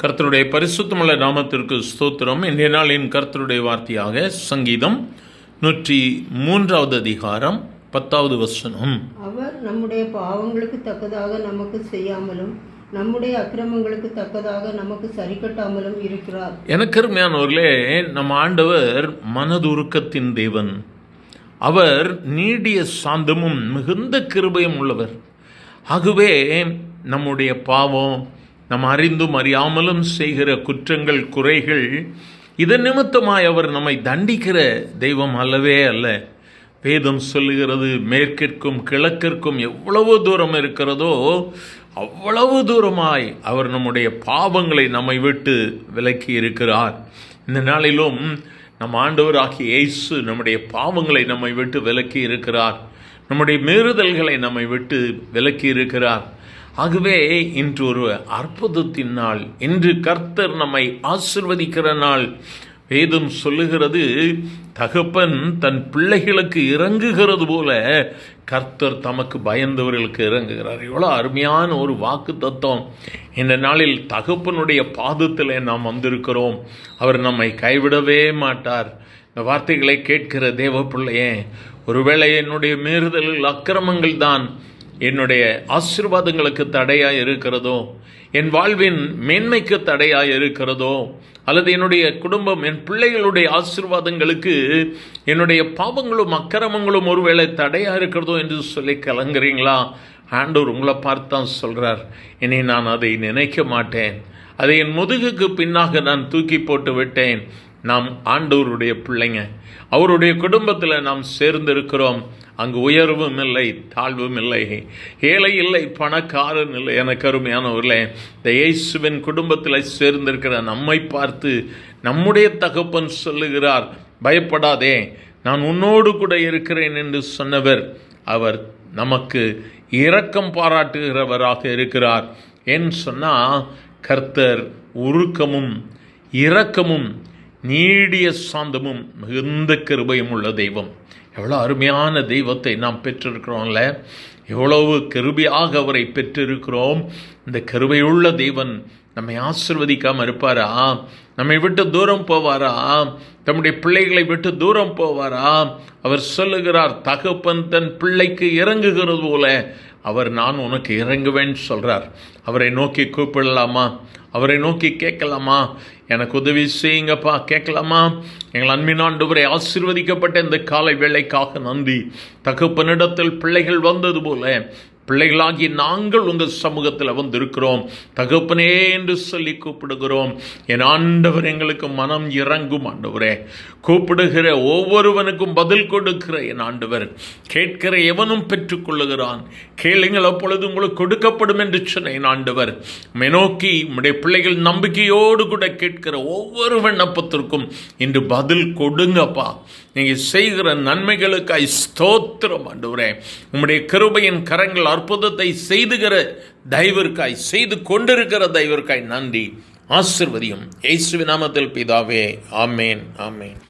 கர்த்தருடைய பரிசுத்தமுள்ள நாமத்திற்கு ஸ்தோத்திரம். இன்றைய நாளின் கர்த்தருடைய வார்த்தையாக சங்கீதம் 103வது அதிகாரம் 10வது வசனம். அவர் நம்முடைய பாவங்களுக்கு தக்கதாக நமக்கு செய்யாமலும் நம்முடைய அக்கிரமங்களுக்கு தக்கதாக நமக்கு சரி கட்டாமலும் இருக்கிறார். எனக்கு அருமையானவர்களே, நம் ஆண்டவர் மனதுருக்கத்தின் தேவன். அவர் நீடிய சாந்தமும் மிகுந்த கிருபையும் உள்ளவர். ஆகவே நம்முடைய பாவம், நாம் அறிந்தும் அறியாமலும் செய்கிற குற்றங்கள், குறைகள், இதன் நிமித்தமாய் அவர் நம்மை தண்டிக்கிற தெய்வம் அல்லவே அல்ல. வேதம் சொல்லுகிறது, மேற்கிற்கும் கிழக்கிற்கும் எவ்வளவு தூரம் இருக்கிறதோ அவ்வளவு தூரமாய் அவர் நம்முடைய பாவங்களை நம்மை விட்டு விலக்கி இருக்கிறார். இந்த நாளிலும் நம் ஆண்டவராகிய இயேசு நம்முடைய பாவங்களை நம்மை விட்டு விலக்கி இருக்கிறார். நம்முடைய மீறுதல்களை நம்மை விட்டு விலக்கி இருக்கிறார். ஆகவே இன்று ஒரு அற்புதத்தின் நாள். இன்று கர்த்தர் நம்மை ஆசீர்வதிக்கிற நாள். வேதம் சொல்லுகிறது, தகப்பன் தன் பிள்ளைகளுக்கு இறங்குகிறது போல கர்த்தர் தமக்கு பயந்தவர்களுக்கு இறங்குகிறார். எவ்வளோ அருமையான ஒரு வாக்கு தத்துவம். இந்த நாளில் தகப்பனுடைய பாதத்தில் நாம் வந்திருக்கிறோம். அவர் நம்மை கைவிடவே மாட்டார். இந்த வார்த்தைகளை கேட்கிற தேவ பிள்ளையே, ஒருவேளை என்னுடைய மீறுதல்கள், அக்கிரமங்கள் தான் என்னுடைய ஆசீர்வாதங்களுக்கு தடையாக இருக்கிறதோ, என் வாழ்வின் மேன்மைக்கு தடையாக இருக்கிறதோ, அல்லது என்னுடைய குடும்பம், என் பிள்ளைகளுடைய ஆசீர்வாதங்களுக்கு என்னுடைய பாவங்களும் அக்கிரமங்களும் ஒருவேளை தடையாக இருக்கிறதோ என்று சொல்லி கலங்குறீங்களா? ஆண்டவர் உங்களை பார்த்து தான் சொல்கிறார், இனி நான் அதை நினைக்க மாட்டேன். அதை என் முதுகுக்கு பின்னாக நான் தூக்கி போட்டு விட்டேன். நாம் ஆண்டவருடைய பிள்ளைங்க. அவருடைய குடும்பத்தில் நாம் சேர்ந்திருக்கிறோம். அங்கு உயர்வும் இல்லை, தாழ்வும் இல்லை, ஏழை இல்லை, பணக்காரன் இல்லை. எனக்கு அருமையானவர்களே, இந்த இயேசுவின் குடும்பத்தில் சேர்ந்திருக்கிற நம்மை பார்த்து நம்முடைய தகப்பன் சொல்லுகிறார், பயப்படாதே, நான் உன்னோடு கூட இருக்கிறேன் என்று சொன்னவர். அவர் நமக்கு இரக்கம் பாராட்டுகிறவராக இருக்கிறார். ஏன்னு சொன்னால், கர்த்தர் உருக்கமும் இரக்கமும் நீடிய சாந்தமும் மிகுந்த கிருபையும் உள்ள தெய்வம். எவ்வளோ அருமையான தெய்வத்தை நாம் பெற்றிருக்கிறோம்ல. எவ்வளவு கிருபையாக அவரை பெற்றிருக்கிறோம். இந்த கிருபையுள்ள தெய்வன் நம்மை ஆசீர்வதிக்காமல் இருப்பாரா? நம்மை விட்டு தூரம் போவாரா? தம்முடைய பிள்ளைகளை விட்டு தூரம் போவாரா? அவர் சொல்லுகிறார், தகப்பன் தன் பிள்ளைக்கு இறங்குகிறது போல அவர் நான் உனக்கு இறங்குவேன்னு சொல்கிறார். அவரை நோக்கி கூப்பிடலாமா? அவரை நோக்கி கேட்கலாமா? எனக்கு உதவி செய்யுங்கப்பா கேட்கலாமா? எங்கள் அன்பின் ஆண்டவரை, ஆசீர்வதிக்கப்பட்ட இந்த காலை வேளைக்காக நன்றி. தகப்பனிடத்தில் பிள்ளைகள் வந்தது போல பிள்ளைகளாகி நாங்கள் உங்கள் சமூகத்தில் வந்திருக்கிறோம். தகப்பனே என்று சொல்லி கூப்பிடுகிறோம். என் ஆண்டவர், எங்களுக்கு மனம் இறங்கும் ஆண்டவரே. கூப்பிடுகிற ஒவ்வொருவனுக்கும் பதில் கொடுக்கிற என் ஆண்டவர், கேட்கிற எவனும் பெற்றுக்கொள்ளுகிறான். கேளுங்கள், அப்பொழுது உங்களுக்கு கொடுக்கப்படும் என்று சொன்ன என் ஆண்டவர், நோக்கி உம்முடைய பிள்ளைகள் நம்பிக்கையோடு கூட கேட்கிற ஒவ்வொரு விண்ணப்பத்திற்கும் இன்று பதில் கொடுங்கப்பா. நீங்கள் செய்கிற நன்மைகளுக்காய் ஸ்தோத்திரம் ஆண்டவரே. உம்முடைய கிருபையின் கரங்கள் அற்புதத்தை செய்துகிற தயவிற்காய், செய்து கொண்டிருக்கிற தயவிற்காய் நன்றி. ஆசீர்வதியும். இயேசுவின் நாமத்தில் பிதாவே, ஆமேன், ஆமேன்.